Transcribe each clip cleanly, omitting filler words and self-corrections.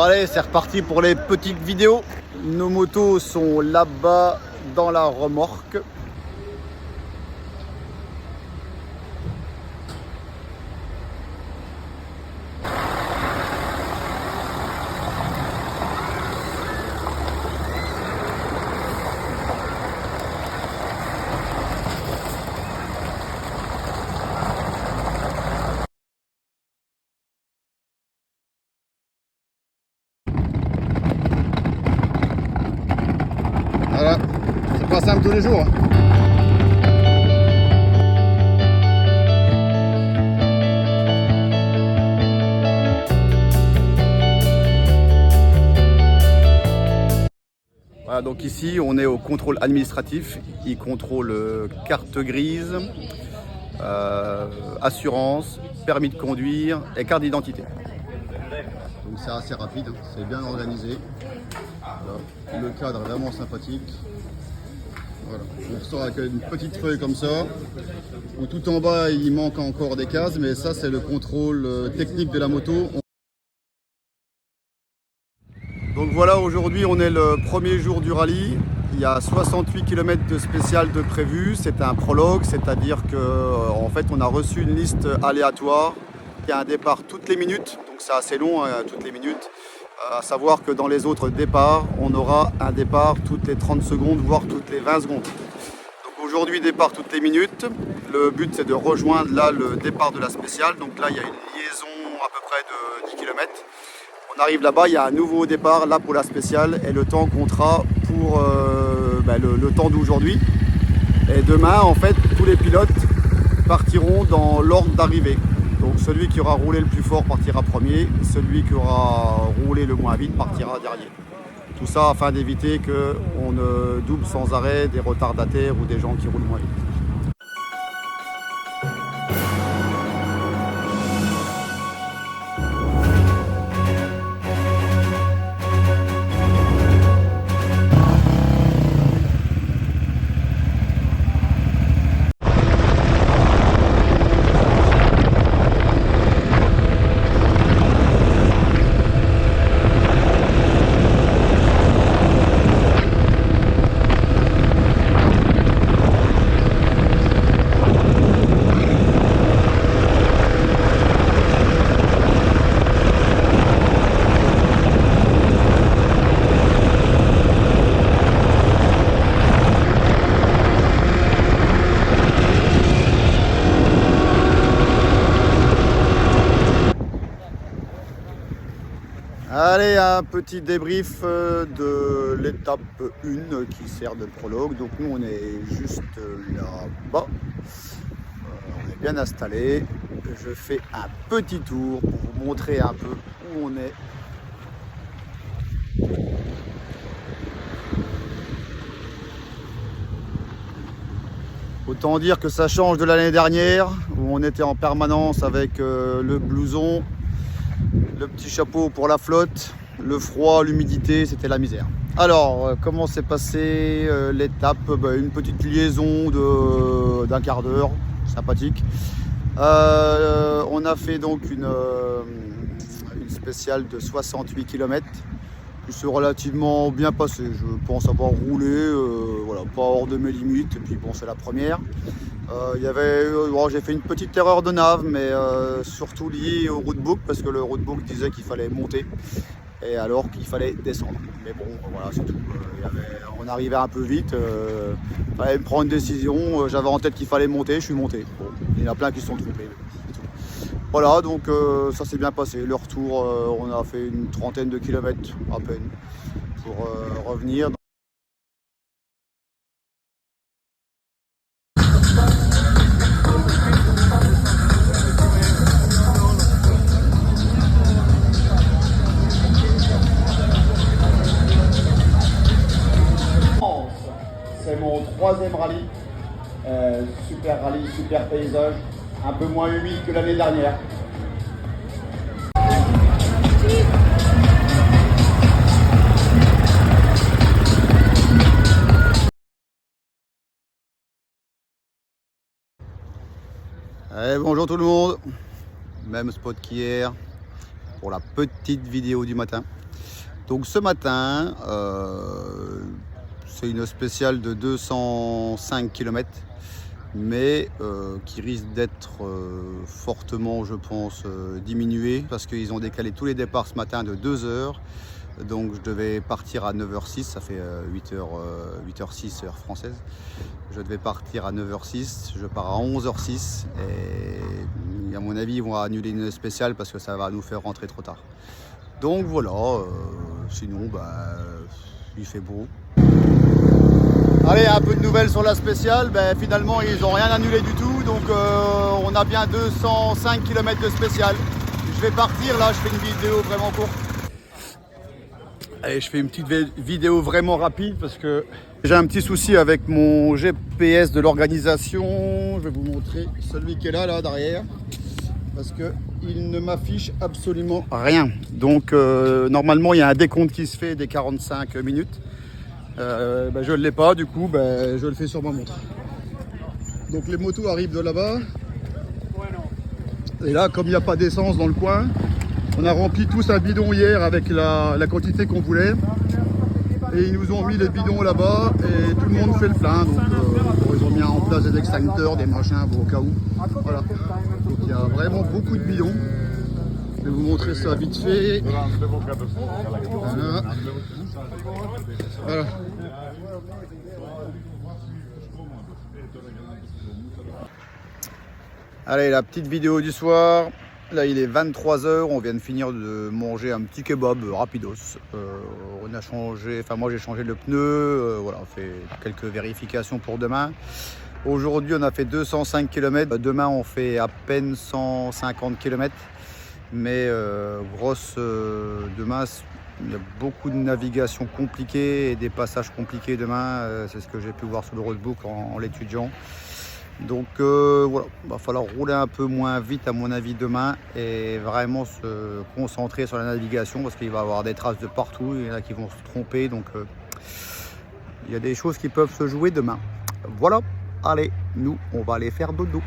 Bon allez, c'est reparti pour les petites vidéos. Nos motos sont là-bas dans la remorque. Voilà, c'est pas simple tous les jours. Voilà, donc ici on est au contrôle administratif. Il contrôle carte grise, assurance, permis de conduire et carte d'identité. Donc c'est assez rapide, c'est bien organisé. Voilà. Le cadre est vraiment sympathique. Voilà. On ressort avec une petite feuille comme ça, où tout en bas il manque encore des cases, mais ça c'est le contrôle technique de la moto. Donc voilà, aujourd'hui on est le premier jour du rallye. Il y a 68 km de spécial de prévu. C'est un prologue, c'est-à-dire que en fait on a reçu une liste aléatoire. Il y a un départ toutes les minutes, donc c'est assez long, toutes les minutes. À savoir que dans les autres départs, on aura un départ toutes les 30 secondes, voire toutes les 20 secondes. Donc aujourd'hui, départ toutes les minutes. Le but, c'est de rejoindre là le départ de la spéciale. Donc là, il y a une liaison à peu près de 10 km. On arrive là-bas, il y a un nouveau départ là pour la spéciale et le temps comptera pour le temps d'aujourd'hui. Et demain, en fait, tous les pilotes partiront dans l'ordre d'arrivée. Donc celui qui aura roulé le plus fort partira premier, celui qui aura roulé le moins vite partira dernier. Tout ça afin d'éviter qu'on ne double sans arrêt des retardataires ou des gens qui roulent moins vite. Allez, un petit débrief de l'étape 1 qui sert de prologue. Donc nous on est juste là-bas. On est bien installé. Je fais un petit tour pour vous montrer un peu où on est. Autant dire que ça change de l'année dernière où on était en permanence avec le blouson, le petit chapeau pour la flotte, le froid, l'humidité, c'était la misère. Alors, comment s'est passée l'étape? Une petite liaison d'un quart d'heure, sympathique. On a fait donc une spéciale de 68 km qui s'est relativement bien passée. Je pense avoir roulé, voilà, pas hors de mes limites. Et puis bon, c'est la première. J'ai fait une petite erreur de nav, mais surtout liée au roadbook, parce que le roadbook disait qu'il fallait monter et alors qu'il fallait descendre. Mais bon, voilà, c'est tout. On arrivait un peu vite, il fallait me prendre une décision. J'avais en tête qu'il fallait monter, je suis monté. Bon, il y en a plein qui se sont trompés. Voilà, donc ça s'est bien passé. Le retour, on a fait une trentaine de kilomètres à peine pour revenir. C'est mon troisième rallye. Super rallye, super paysage. Un peu moins humide que l'année dernière. Allez, bonjour tout le monde. Même spot qu'hier pour la petite vidéo du matin. Donc ce matin, c'est une spéciale de 205 km, mais qui risque d'être fortement, je pense, diminuée, parce qu'ils ont décalé tous les départs ce matin de 2 heures. Donc je devais partir à 9h06, ça fait 8h06 heure française. Je devais partir à 9h06, je pars à 11h06 et à mon avis ils vont annuler une spéciale parce que ça va nous faire rentrer trop tard. Donc voilà, sinon il fait beau. Allez, un peu de nouvelles sur la spéciale, finalement ils n'ont rien annulé du tout, donc on a bien 205 km de spéciale. Je vais partir là, je fais une vidéo vraiment courte. Allez, je fais une petite vidéo vraiment rapide parce que j'ai un petit souci avec mon GPS de l'organisation. Je vais vous montrer celui qui est là derrière, parce qu'il ne m'affiche absolument rien. Donc normalement il y a un décompte qui se fait des 45 minutes. Je ne l'ai pas, du coup je le fais sur ma montre. Donc les motos arrivent de là-bas. Et là, comme il n'y a pas d'essence dans le coin, on a rempli tous un bidon hier avec la quantité qu'on voulait. Et ils nous ont mis les bidons là-bas et tout le monde fait le plein. Donc ils ont mis en place des extincteurs, des machins au cas où. Voilà. Donc il y a vraiment beaucoup de bidons. Je vais vous montrer ça vite fait. Voilà. Voilà. Allez, la petite vidéo du soir. Là, il est 23h, on vient de finir de manger un petit kebab rapidos. On a changé, moi j'ai changé le pneu, voilà, on fait quelques vérifications pour demain. Aujourd'hui, on a fait 205 km. Demain, on fait à peine 150 km. Mais demain, il y a beaucoup de navigation compliquée et des passages compliqués demain. C'est ce que j'ai pu voir sur le roadbook en l'étudiant. Donc voilà, il va falloir rouler un peu moins vite à mon avis demain et vraiment se concentrer sur la navigation parce qu'il va y avoir des traces de partout, il y en a qui vont se tromper, donc il y a des choses qui peuvent se jouer demain. Voilà, allez, nous on va aller faire dodo.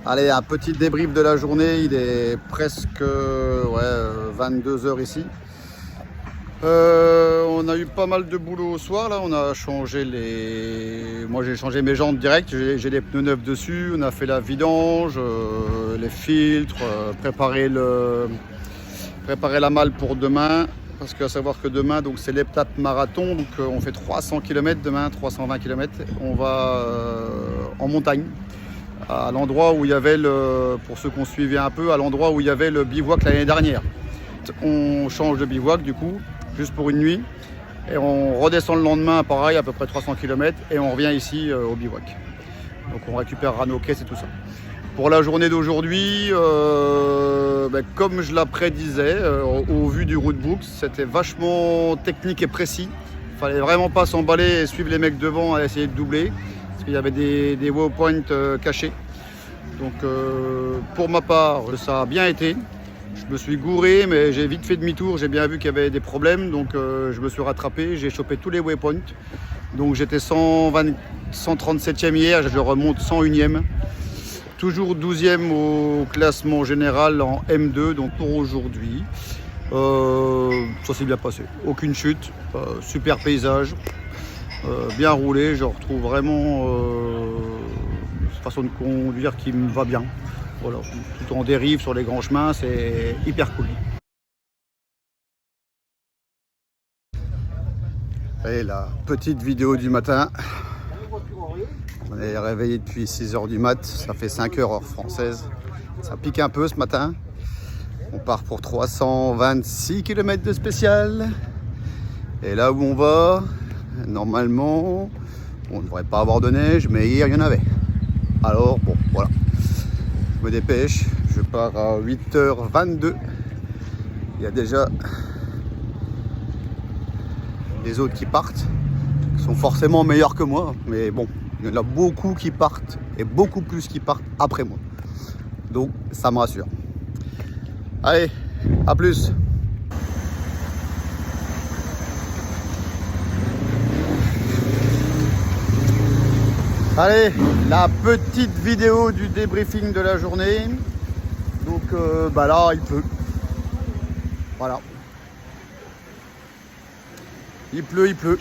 Allez, un petit débrief de la journée, il est presque 22h ici. On a eu pas mal de boulot au soir, là on a changé moi j'ai changé mes jantes direct, j'ai les pneus neufs dessus, on a fait la vidange, les filtres, préparer la malle pour demain. Parce qu'à savoir que demain donc c'est l'Heptat Marathon, donc on fait 300 km demain, 320 km, on va en montagne. À l'endroit où il y avait pour ceux qu'on suivait un peu, à l'endroit où il y avait le bivouac l'année dernière. On change de bivouac du coup, juste pour une nuit, et on redescend le lendemain, pareil, à peu près 300 km, et on revient ici au bivouac. Donc on récupérera nos caisses et tout ça. Pour la journée d'aujourd'hui, comme je la prédisais, au vu du roadbook, c'était vachement technique et précis. Il fallait vraiment pas s'emballer et suivre les mecs devant et essayer de doubler. Il y avait des waypoints cachés. Donc pour ma part, ça a bien été. Je me suis gouré, mais j'ai vite fait demi-tour. J'ai bien vu qu'il y avait des problèmes, donc je me suis rattrapé. J'ai chopé tous les waypoints. Donc j'étais 137e hier, je remonte 101e. Toujours 12e au classement général en M2, donc pour aujourd'hui. Ça s'est bien passé. Aucune chute, super paysage. Bien roulé, je retrouve vraiment une façon de conduire qui me va bien. Voilà, tout en dérive sur les grands chemins, c'est hyper cool. Et la petite vidéo du matin. On est réveillé depuis 6h du mat, ça fait 5h heure française. Ça pique un peu ce matin. On part pour 326 km de spécial. Et là où on va, normalement, on ne devrait pas avoir de neige, mais hier il y en avait. Alors bon, voilà. Je me dépêche, je pars à 8h22. Il y a déjà les autres qui partent, qui sont forcément meilleurs que moi, mais bon, Il y en a beaucoup qui partent, et beaucoup plus qui partent après moi. Donc ça me rassure. Allez, à plus. Allez, la petite vidéo du débriefing de la journée. Donc bah là, il pleut. Voilà. Il pleut.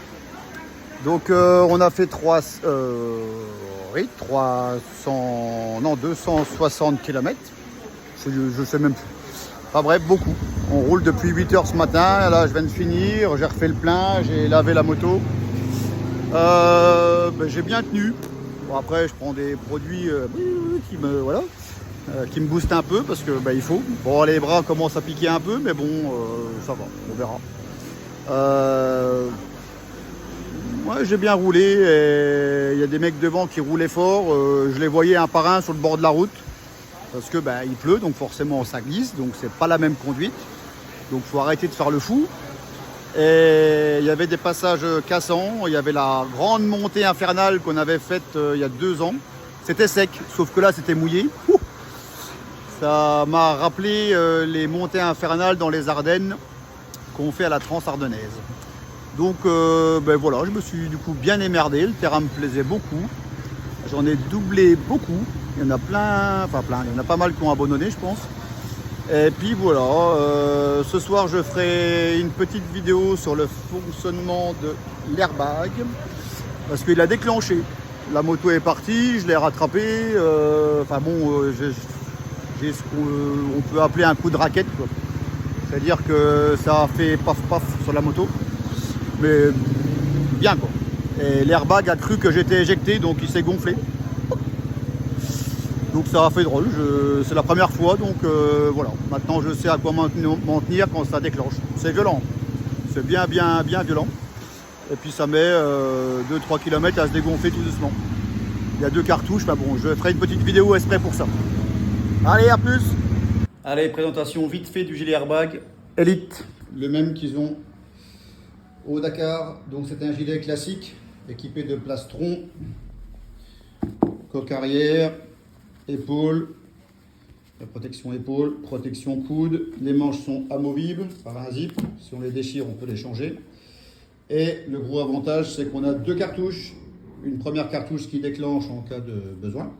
Donc on a fait 260 km. Je sais même plus. Enfin bref, beaucoup. On roule depuis 8 h ce matin. Là, je viens de finir. J'ai refait le plein. J'ai lavé la moto. J'ai bien tenu. Bon, après, je prends des produits qui me boostent un peu parce que il faut. Bon, les bras commencent à piquer un peu, mais bon, ça va. On verra. Ouais, j'ai bien roulé et il y a des mecs devant qui roulaient fort. Je les voyais un par un sur le bord de la route parce que il pleut, donc forcément ça glisse, donc c'est pas la même conduite. Donc faut arrêter de faire le fou. Et il y avait des passages cassants. Il y avait la grande montée infernale qu'on avait faite il y a 2 ans. C'était sec, sauf que là c'était mouillé. Ça m'a rappelé les montées infernales dans les Ardennes qu'on fait à la Transardennaise. Donc voilà, je me suis du coup bien émerdé, le terrain me plaisait beaucoup. J'en ai doublé beaucoup. Il y en a plein, il y en a pas mal qui ont abandonné, je pense. Et puis voilà, ce soir je ferai une petite vidéo sur le fonctionnement de l'airbag. Parce qu'il a déclenché. La moto est partie, je l'ai rattrapé. J'ai ce qu'on peut appeler un coup de raquette, quoi. C'est-à-dire que ça a fait paf paf sur la moto. Mais bien quoi. Et l'airbag a cru que j'étais éjecté, donc il s'est gonflé. Donc ça a fait drôle, c'est la première fois, donc voilà. Maintenant je sais à quoi m'en tenir quand ça déclenche. C'est violent, c'est bien violent. Et puis ça met 2-3 km à se dégonfler tout doucement. Il y a 2 cartouches, mais bon, je ferai une petite vidéo exprès pour ça. Allez, à plus. Allez, présentation vite fait du gilet airbag Elite, le même qu'ils ont au Dakar. Donc c'est un gilet classique équipé de plastron, coque arrière, épaule, la protection épaule, protection coude. Les manches sont amovibles par un zip. Si on les déchire, on peut les changer. Et le gros avantage, c'est qu'on a 2 cartouches. Une première cartouche qui déclenche en cas de besoin.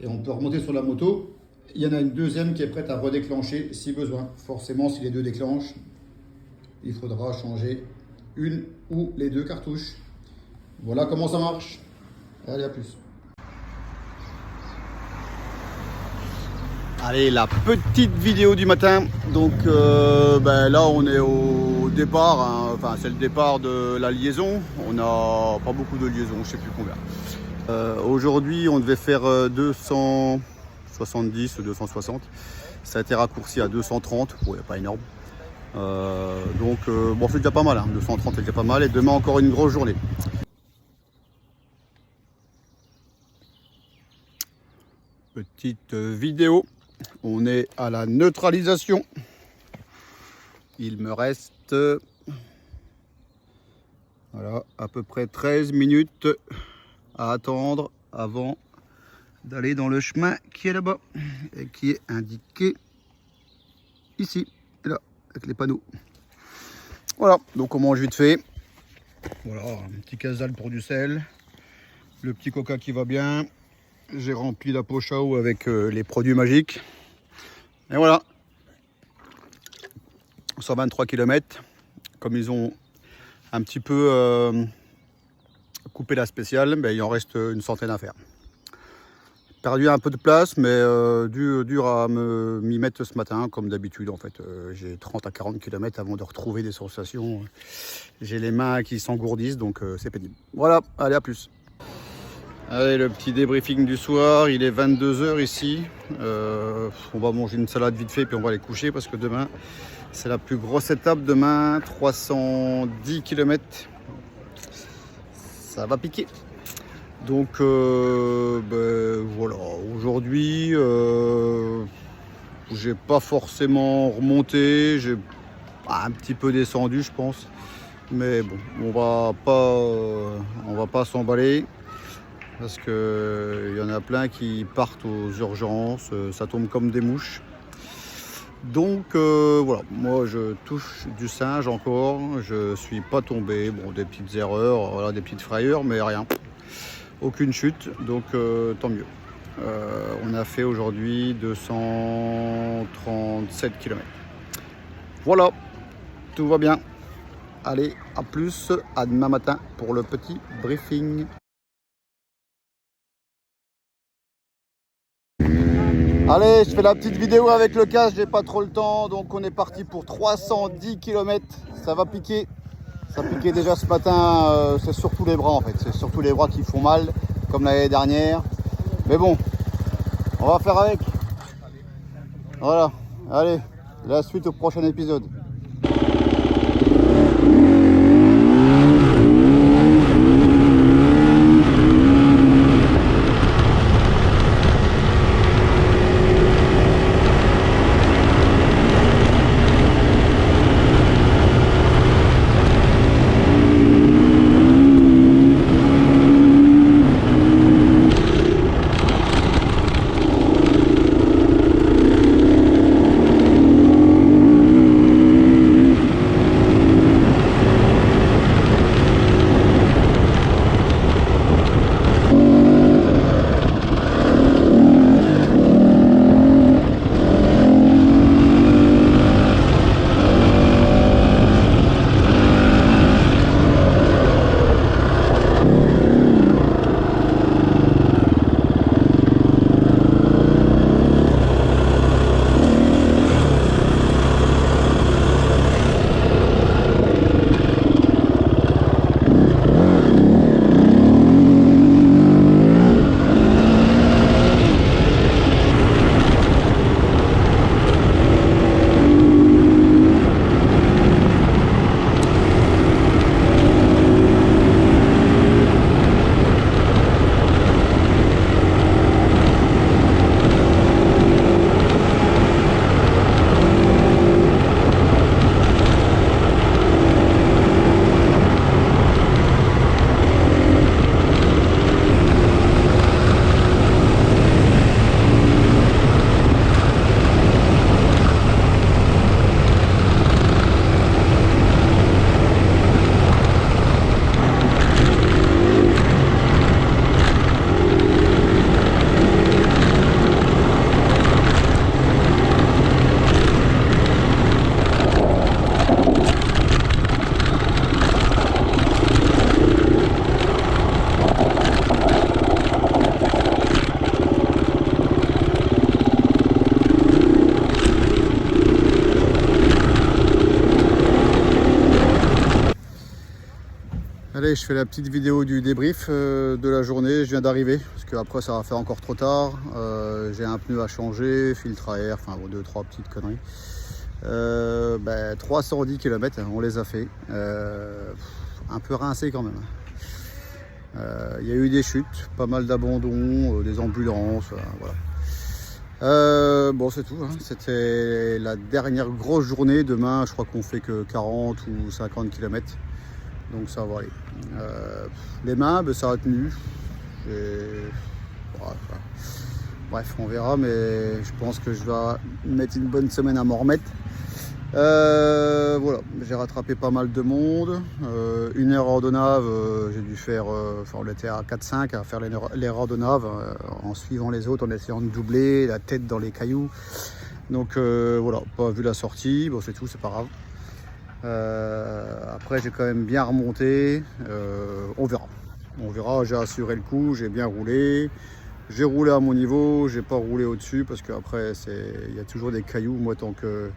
Et on peut remonter sur la moto. Il y en a une deuxième qui est prête à redéclencher si besoin. Forcément, si les 2 déclenchent, il faudra changer une ou les 2 cartouches. Voilà comment ça marche. Allez, à plus. Allez, la petite vidéo du matin. Donc là, on est au départ. Hein. Enfin, c'est le départ de la liaison. On n'a pas beaucoup de liaisons, je ne sais plus combien. Aujourd'hui, on devait faire 270 ou 260. Ça a été raccourci à 230. Bon, pas énorme. C'est déjà pas mal. Hein. 230, c'est déjà pas mal. Et demain, encore une grosse journée. Petite vidéo. On est à la neutralisation. Il me reste à peu près 13 minutes à attendre avant d'aller dans le chemin qui est là-bas et qui est indiqué ici, là, avec les panneaux. Voilà, donc on mange vite fait. Voilà, un petit casal pour du sel, le petit coca qui va bien. J'ai rempli la poche à eau avec les produits magiques. Et voilà. 123 km. Comme ils ont un petit peu coupé la spéciale, il en reste une centaine à faire. Perdu un peu de place, mais dur à m'y mettre ce matin, comme d'habitude en fait. J'ai 30 à 40 km avant de retrouver des sensations. J'ai les mains qui s'engourdissent, donc c'est pénible. Voilà, allez, à plus. Allez, le petit débriefing du soir, il est 22 h ici. On va manger une salade vite fait, puis on va aller coucher parce que demain, c'est la plus grosse étape. Demain, 310 km. Ça va piquer. Donc, voilà. Aujourd'hui, j'ai pas forcément remonté. J'ai un petit peu descendu, je pense. Mais bon, on va pas s'emballer. parce que il y en a plein qui partent aux urgences, ça tombe comme des mouches. Donc voilà, moi je touche du singe encore, je suis pas tombé, bon des petites erreurs, voilà, des petites frayeurs, mais rien, aucune chute, donc tant mieux. On a fait aujourd'hui 237 km. Voilà, tout va bien. Allez, à plus, à demain matin pour le petit briefing. Allez, je fais la petite vidéo avec le casque, j'ai pas trop le temps, donc on est parti pour 310 km. Ça va piquer. Ça piquait déjà ce matin, c'est surtout les bras en fait. C'est surtout les bras qui font mal, comme l'année dernière. Mais bon, on va faire avec. Voilà, allez, la suite au prochain épisode. Allez, je fais la petite vidéo du débrief de la journée. Je viens d'arriver parce qu'après ça va faire encore trop tard. J'ai un pneu à changer, filtre à air, enfin bon, 2-3 petites conneries. 310 km, on les a fait. Un peu rincé quand même. Il y a eu des chutes, pas mal d'abandons, des ambulances, voilà. Bon, c'est tout, hein. C'était la dernière grosse journée. Demain, je crois qu'on fait que 40 ou 50 km. Donc ça va aller. Les mains, ça a tenu. Bref, on verra, mais je pense que je vais mettre une bonne semaine à m'en remettre. Voilà, j'ai rattrapé pas mal de monde. Une erreur de nave, j'ai dû faire, on était à 4-5 à faire l'erreur de nave en suivant les autres, en essayant de doubler, la tête dans les cailloux. Donc voilà, pas vu la sortie, bon c'est tout, c'est pas grave. Après j'ai quand même bien remonté, on verra, j'ai assuré le coup, j'ai bien roulé, j'ai roulé à mon niveau, j'ai pas roulé au-dessus parce qu'après il y a toujours des cailloux. Moi tant que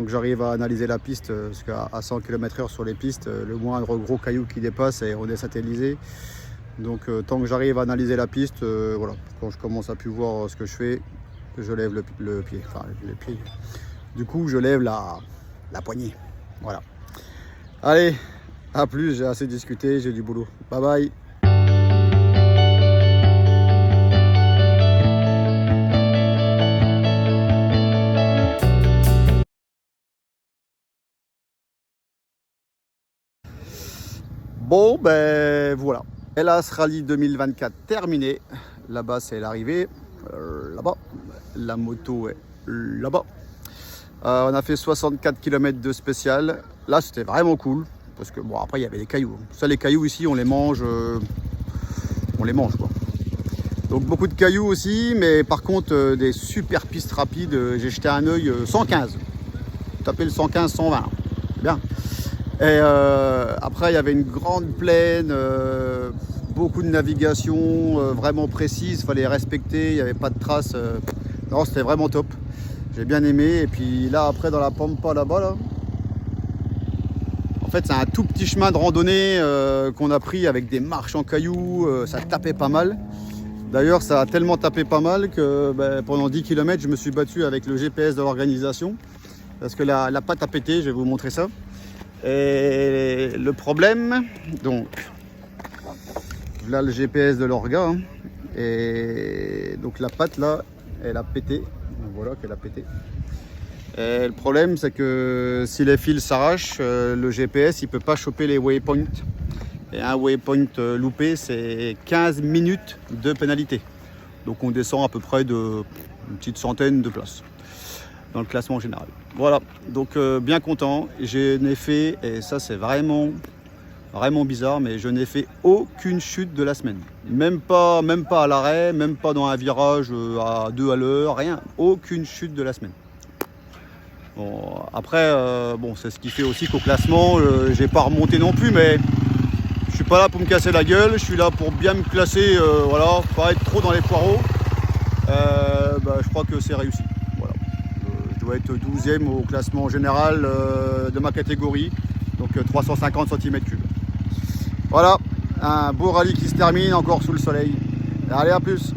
j'arrive à analyser la piste, parce qu'à 100 km/h sur les pistes, le moindre gros caillou qui dépasse et on est satellisé. Donc tant que j'arrive à analyser la piste, voilà, quand je commence à plus voir ce que je fais, je lève le pied, enfin le pied, du coup je lève la poignée. Voilà. Allez, à plus, j'ai assez discuté, j'ai du boulot. Bye bye. Bon, ben voilà. Hélas, rallye 2024 terminé. Là-bas, c'est l'arrivée. Là-bas. La moto est là-bas. On a fait 64 km de spécial. Là, c'était vraiment cool. Parce que, bon, après, il y avait des cailloux. Ça, les cailloux ici, on les mange. Quoi. Donc, beaucoup de cailloux aussi. Mais par contre, des super pistes rapides. J'ai jeté un œil 115. Tapé le 115, 120. C'est bien. Et après, il y avait une grande plaine, beaucoup de navigation vraiment précise, il fallait respecter, il n'y avait pas de traces. Non, c'était vraiment top. J'ai bien aimé. Et puis là, après, dans la pampa là-bas, là, en fait, c'est un tout petit chemin de randonnée qu'on a pris avec des marches en cailloux. Ça tapait pas mal. D'ailleurs, ça a tellement tapé pas mal que pendant 10 km, je me suis battu avec le GPS de l'organisation. Parce que la patte a pété, je vais vous montrer ça. Et le problème, donc, là le GPS de l'orga, hein, et donc la patte là, elle a pété, donc voilà qu'elle a pété. Et le problème, c'est que si les fils s'arrachent, le GPS il peut pas choper les waypoints. Et un waypoint loupé, c'est 15 minutes de pénalité. Donc on descend à peu près de une petite centaine de places dans le classement général. Voilà, donc bien content. Je n'ai fait, et ça c'est vraiment bizarre, mais je n'ai fait aucune chute de la semaine. Même pas à l'arrêt, même pas dans un virage à 2 à l'heure, rien. Aucune chute de la semaine. Bon, après, bon, c'est ce qui fait aussi qu'au classement, j'ai pas remonté non plus, mais je suis pas là pour me casser la gueule. Je suis là pour bien me classer, voilà, pas être trop dans les poireaux. Je crois que c'est réussi. Je dois être 12e au classement général de ma catégorie, donc 350 cm3. Voilà, un beau rallye qui se termine encore sous le soleil. Allez, à plus.